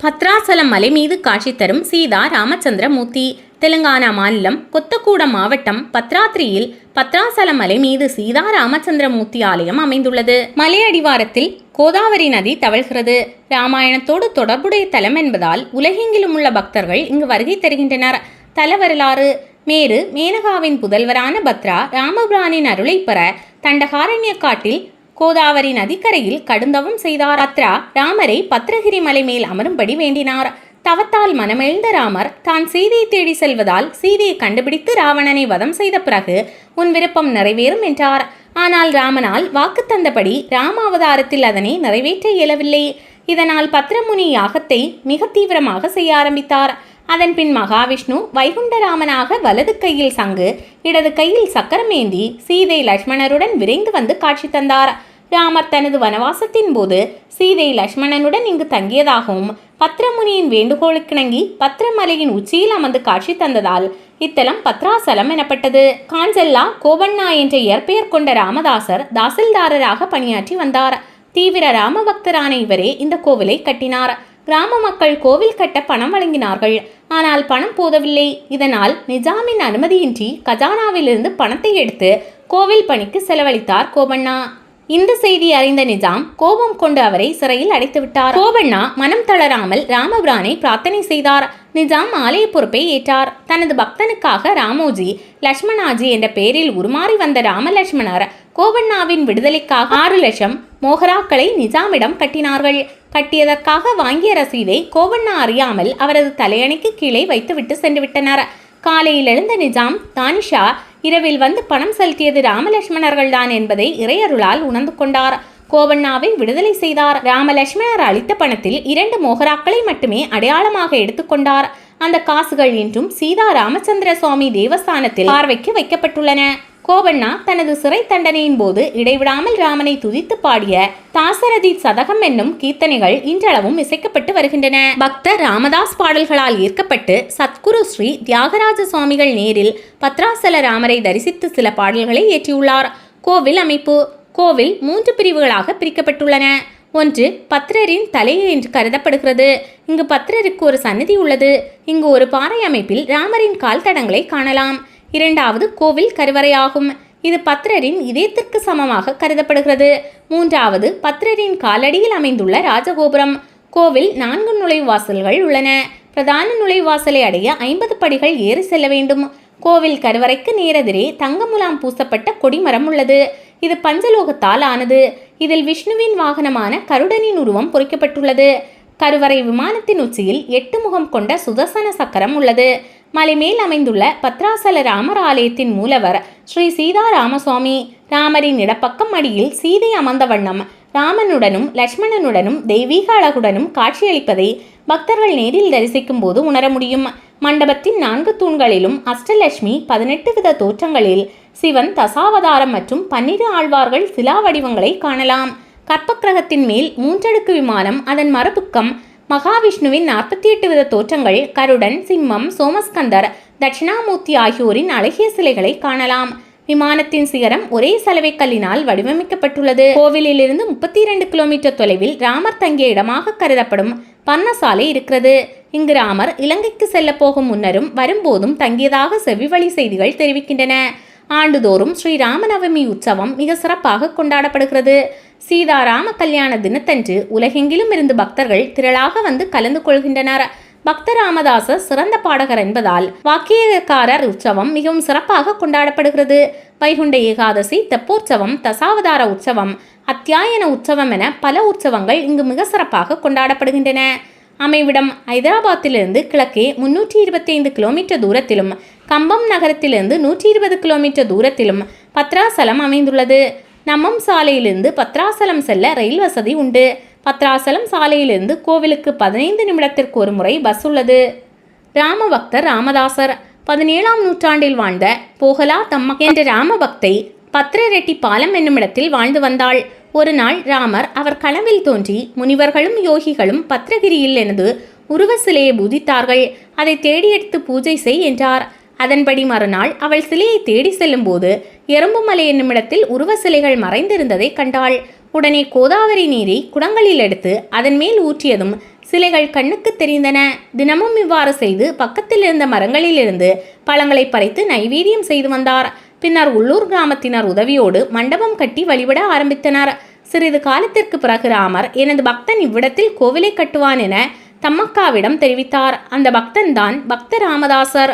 பத்ராசலம் மலை மீது காட்சி தரும் சீதா ராமச்சந்திரமூர்த்தி. தெலுங்கானா மாநிலம் கொத்தக்கூடம் மாவட்டம் பத்ராத்ரியில் பத்ராசலம் மலை மீது சீதா ராமச்சந்திரமூர்த்தி ஆலயம் அமைந்துள்ளது. மலை அடிவாரத்தில் கோதாவரி நதி தவழ்கிறது. ராமாயணத்தோடு தொடர்புடைய தலம் என்பதால் உலகெங்கிலும் உள்ள பக்தர்கள் இங்கு வருகை தருகின்றனர். தல வரலாறு: மேரு மேனகாவின் புதல்வரான பத்ரா ராமபிரானின் அருளை பெற தண்டகாரண்ய காட்டில் கோதாவரி நதிக்கரையில் கடுந்தவம் செய்தார். பத்ரா ராமரை பத்ரகிரி மலை மேல் அமரும்படி வேண்டினார். தவத்தால் மனமெழுந்த ராமர் தான் சீதையை தேடி செல்வதால் சீதையை கண்டுபிடித்து ராவணனை வதம் செய்த பிறகு உன் விருப்பம் நிறைவேறும் என்றார். ஆனால் ராமனால் வாக்கு தந்தபடி ராமாவதாரத்தில் அதனை நிறைவேற்ற இயலவில்லை. இதனால் பத்ரமுனி யாகத்தை மிக தீவிரமாக செய்ய ஆரம்பித்தார். அதன் பின் மகாவிஷ்ணு வைகுண்டராமனாக வலது கையில் சங்கு, இடது கையில் சக்கரமேந்தி சீதை லட்சுமணருடன் விரைந்து வந்து காட்சி தந்தார். ராமர் தனது வனவாசத்தின் போது சீதை லட்சுமணனுடன் இங்கு தங்கியதாகவும் பத்ரமுனியின் வேண்டுகோளுக்கிணங்கி பத்ரமலையின் உச்சியில் அமர்ந்து காட்சி தந்ததால் இத்தலம் பத்ராசலம் எனப்பட்டது. காஞ்சல்லா கோபண்ணா என்ற இயற்பெயர் கொண்ட ராமதாசர் தாசில்தாரராக பணியாற்றி வந்தார். தீவிர ராம பக்தரான இவரே இந்த கோவிலை கட்டினார். கிராம மக்கள் கோவில் கட்ட பணம் வழங்கினார்கள். ஆனால் பணம் போதவில்லை. இதனால் நிஜாமின் அனுமதியின்றி கஜானாவிலிருந்து பணத்தை எடுத்து கோவில் பணிக்கு செலவழித்தார் கோபண்ணா. இந்த செய்தி அறிந்த நிஜாம் கோபம் கொண்டு அவரை சிறையில் அடைத்து விட்டார். கோபண்ணா மனம் தளராமல் ராமபிரானை பிரார்த்தனை செய்தார். நிஜாம் ஆலய பொறுப்பை ஏற்றார். தனது பக்தனுக்காக ராமோஜி லட்சுமணாஜி என்ற பெயரில் உருமாறி வந்த ராமலட்சுமணர் கோபண்ணாவின் விடுதலைக்காக 6 லட்சம் மோகராக்களை நிஜாமிடம் கட்டினார்கள். கட்டியதற்காக வாங்கிய ரசீதை கோபண்ணா அறியாமல் அவரது தலையணைக்கு கீழே வைத்துவிட்டு சென்று விட்டனர். காலையில் எழுந்த நிஜாம் தானிஷா இரவில் வந்து பணம் செலுத்தியது ராமலட்சுமணர்கள் தான் என்பதை இறையருளால் உணர்ந்து கொண்டார். கோபண்ணாவை விடுதலை செய்தார். ராமலட்சுமணர் அளித்த பணத்தில் 2 மோகராக்களை மட்டுமே அடையாளமாக எடுத்துக்கொண்டார். அந்த காசுகள் இன்றும் சீதா ராமச்சந்திர சுவாமி தேவஸ்தானத்தில் பார்வைக்கு வைக்கப்பட்டுள்ளன. கோபண்ணா தனது சிறை தண்டனையின் போது இடைவிடாமல் ராமனை துதித்து பாடிய தாசரதி சதகம் என்னும் கீர்த்தனைகள் இன்றளவும் இசைக்கப்பட்டு வருகின்றன. பக்தர் ராமதாஸ் பாடல்களால் ஈர்க்கப்பட்டு சத்குரு ஸ்ரீ தியாகராஜ சுவாமிகள் நேரில் பத்ராசல ராமரை தரிசித்து சில பாடல்களை இயற்றியுள்ளார். கோவில் அமைப்பு: கோவில் 3 பிரிவுகளாக பிரிக்கப்பட்டுள்ளன. ஒன்று பத்ரரின் தலை என்று கருதப்படுகிறது. இங்கு பத்ரருக்கு ஒரு சன்னதி உள்ளது. இங்கு ஒரு பாறை அமைப்பில் ராமரின் கால் தடங்களை காணலாம். இரண்டாவது கோவில் கருவறையாகும். இது பத்ரரின் இதயத்திற்கு சமமாக கருதப்படுகிறது. மூன்றாவது பத்ரரின் காலடியில் அமைந்துள்ள ராஜகோபுரம். கோவில் 4 நுழைவாசல்கள் உள்ளன. பிரதான நுழைவாசலை அடைய 50 படிகள் ஏறி செல்ல வேண்டும். கோவில் கருவறைக்கு நேரெதிரே தங்க முலாம் பூசப்பட்ட கொடிமரம் உள்ளது. இது பஞ்சலோகத்தால் ஆனது. இதில் விஷ்ணுவின் வாகனமான கருடனின் உருவம் பொறிக்கப்பட்டுள்ளது. கருவறை விமானத்தின் உச்சியில் 8 முகம் கொண்ட சுதர்சன சக்கரம் உள்ளது. மலை மேல் அமைந்துள்ள பத்ராசல ராமர் ஆலயத்தின் மூலவர் ஸ்ரீ சீதா ராமசுவாமி. ராமரின் இடப்பக்கம் அடியில் சீதை அமர்ந்த வண்ணம் ராமனுடனும் லட்சுமணனுடனும் தெய்வீக அழகுடனும் காட்சியளிப்பதை பக்தர்கள் நேரில் தரிசிக்கும் போது உணர முடியும். மண்டபத்தின் 4 தூண்களிலும் அஷ்டலட்சுமி 18 வித தோற்றங்களில் சிவன் தசாவதாரம் மற்றும் 12 ஆழ்வார்கள் சிலா வடிவங்களை காணலாம். கற்பக்கிரகத்தின் மேல் 3 அடுக்கு விமானம், அதன் மறுபுக்கம் மகாவிஷ்ணுவின் 48 வித தோற்றங்கள், கருடன், சிம்மம், சோமஸ்கந்தர், தட்சிணாமூர்த்தி ஆகியோரின் அழகிய சிலைகளை காணலாம். விமானத்தின் சிகரம் ஒரே சலவை கல்லினால் வடிவமைக்கப்பட்டுள்ளது. கோவிலிலிருந்து 32 கிலோமீட்டர் தொலைவில் ராமர் தங்கிய இடமாக கருதப்படும் பர்ணசாலை இருக்கிறது. இங்கு ராமர் இலங்கைக்கு செல்ல போகும் முன்னரும் வரும்போதும் தங்கியதாக செவிவழி செய்திகள் தெரிவிக்கின்றன. ஆண்டுதோறும் ஸ்ரீ ராமநவமி உற்சவம் மிக சிறப்பாக கொண்டாடப்படுகிறது. சீதாராம கல்யாண தினத்தன்று உலகெங்கிலும் இருந்து பக்தர்கள் திரளாக வந்து கலந்து கொள்கின்றனர். பக்த ராமதாசர் சிறந்த பாடகர் என்பதால் வாக்கியக்காரர் உற்சவம் மிகவும் சிறப்பாக கொண்டாடப்படுகிறது. வைகுண்ட ஏகாதசி, தெப்போற்சவம், தசாவதார உற்சவம், அத்தியாயன உற்சவம் என பல உற்சவங்கள் இங்கு மிக சிறப்பாக கொண்டாடப்படுகின்றன. அமைவிடம் ஹைதராபாத்திலிருந்து கிழக்கே 325 கிலோமீட்டர் தூரத்திலும் கம்பம் நகரத்திலிருந்து 120 கிலோமீட்டர் தூரத்திலும் பத்ராசலம் அமைந்துள்ளது. நம்மம் சாலையிலிருந்து பத்ராசலம் செல்ல ரயில் வசதி உண்டு. பத்ராசலம் சாலையிலிருந்து கோவிலுக்கு 15 நிமிடத்திற்கு ஒரு முறை பஸ் உள்ளது. ராம பக்தர் ராமதாசர் 17ஆம் நூற்றாண்டில் வாழ்ந்த போகலா தம்ம என்ற ராம பக்தை பத்ரரெட்டி பாலம் என்னுமிடத்தில் வாழ்ந்து வந்தாள். ஒரு நாள் ராமர் அவர் கனவில் தோன்றி முனிவர்களும் யோகிகளும் பத்ரகிரியில் எனது உருவ சிலையை பூஜித்தார்கள், அதை தேடி எடுத்து பூஜை செய் என்றார். அதன்படி மறுநாள் அவள் சிலையை தேடி செல்லும் போது எறும்புமலை என்னுமிடத்தில் உருவ சிலைகள் மறைந்திருந்ததை கண்டாள். உடனே கோதாவரி நீரை குடங்களில் எடுத்து அதன் மேல் ஊற்றியதும் சிலைகள் கண்ணுக்கு தெரிந்தன. தினமும் இவ்வாறு செய்து பக்கத்தில் இருந்த மரங்களிலிருந்து பழங்களை பறித்து நைவேத்தியம் செய்து வந்தார். பின்னர் உள்ளூர் கிராமத்தினர் உதவியோடு மண்டபம் கட்டி வழிபட ஆரம்பித்தனர். சிறிது காலத்திற்கு பிறகு ராமர், எனது பக்தன் இவ்விடத்தில் கோவிலை கட்டுவான் என தம்மக்காவிடம் தெரிவித்தார். அந்த பக்தன் தான் பக்த ராமதாசர்.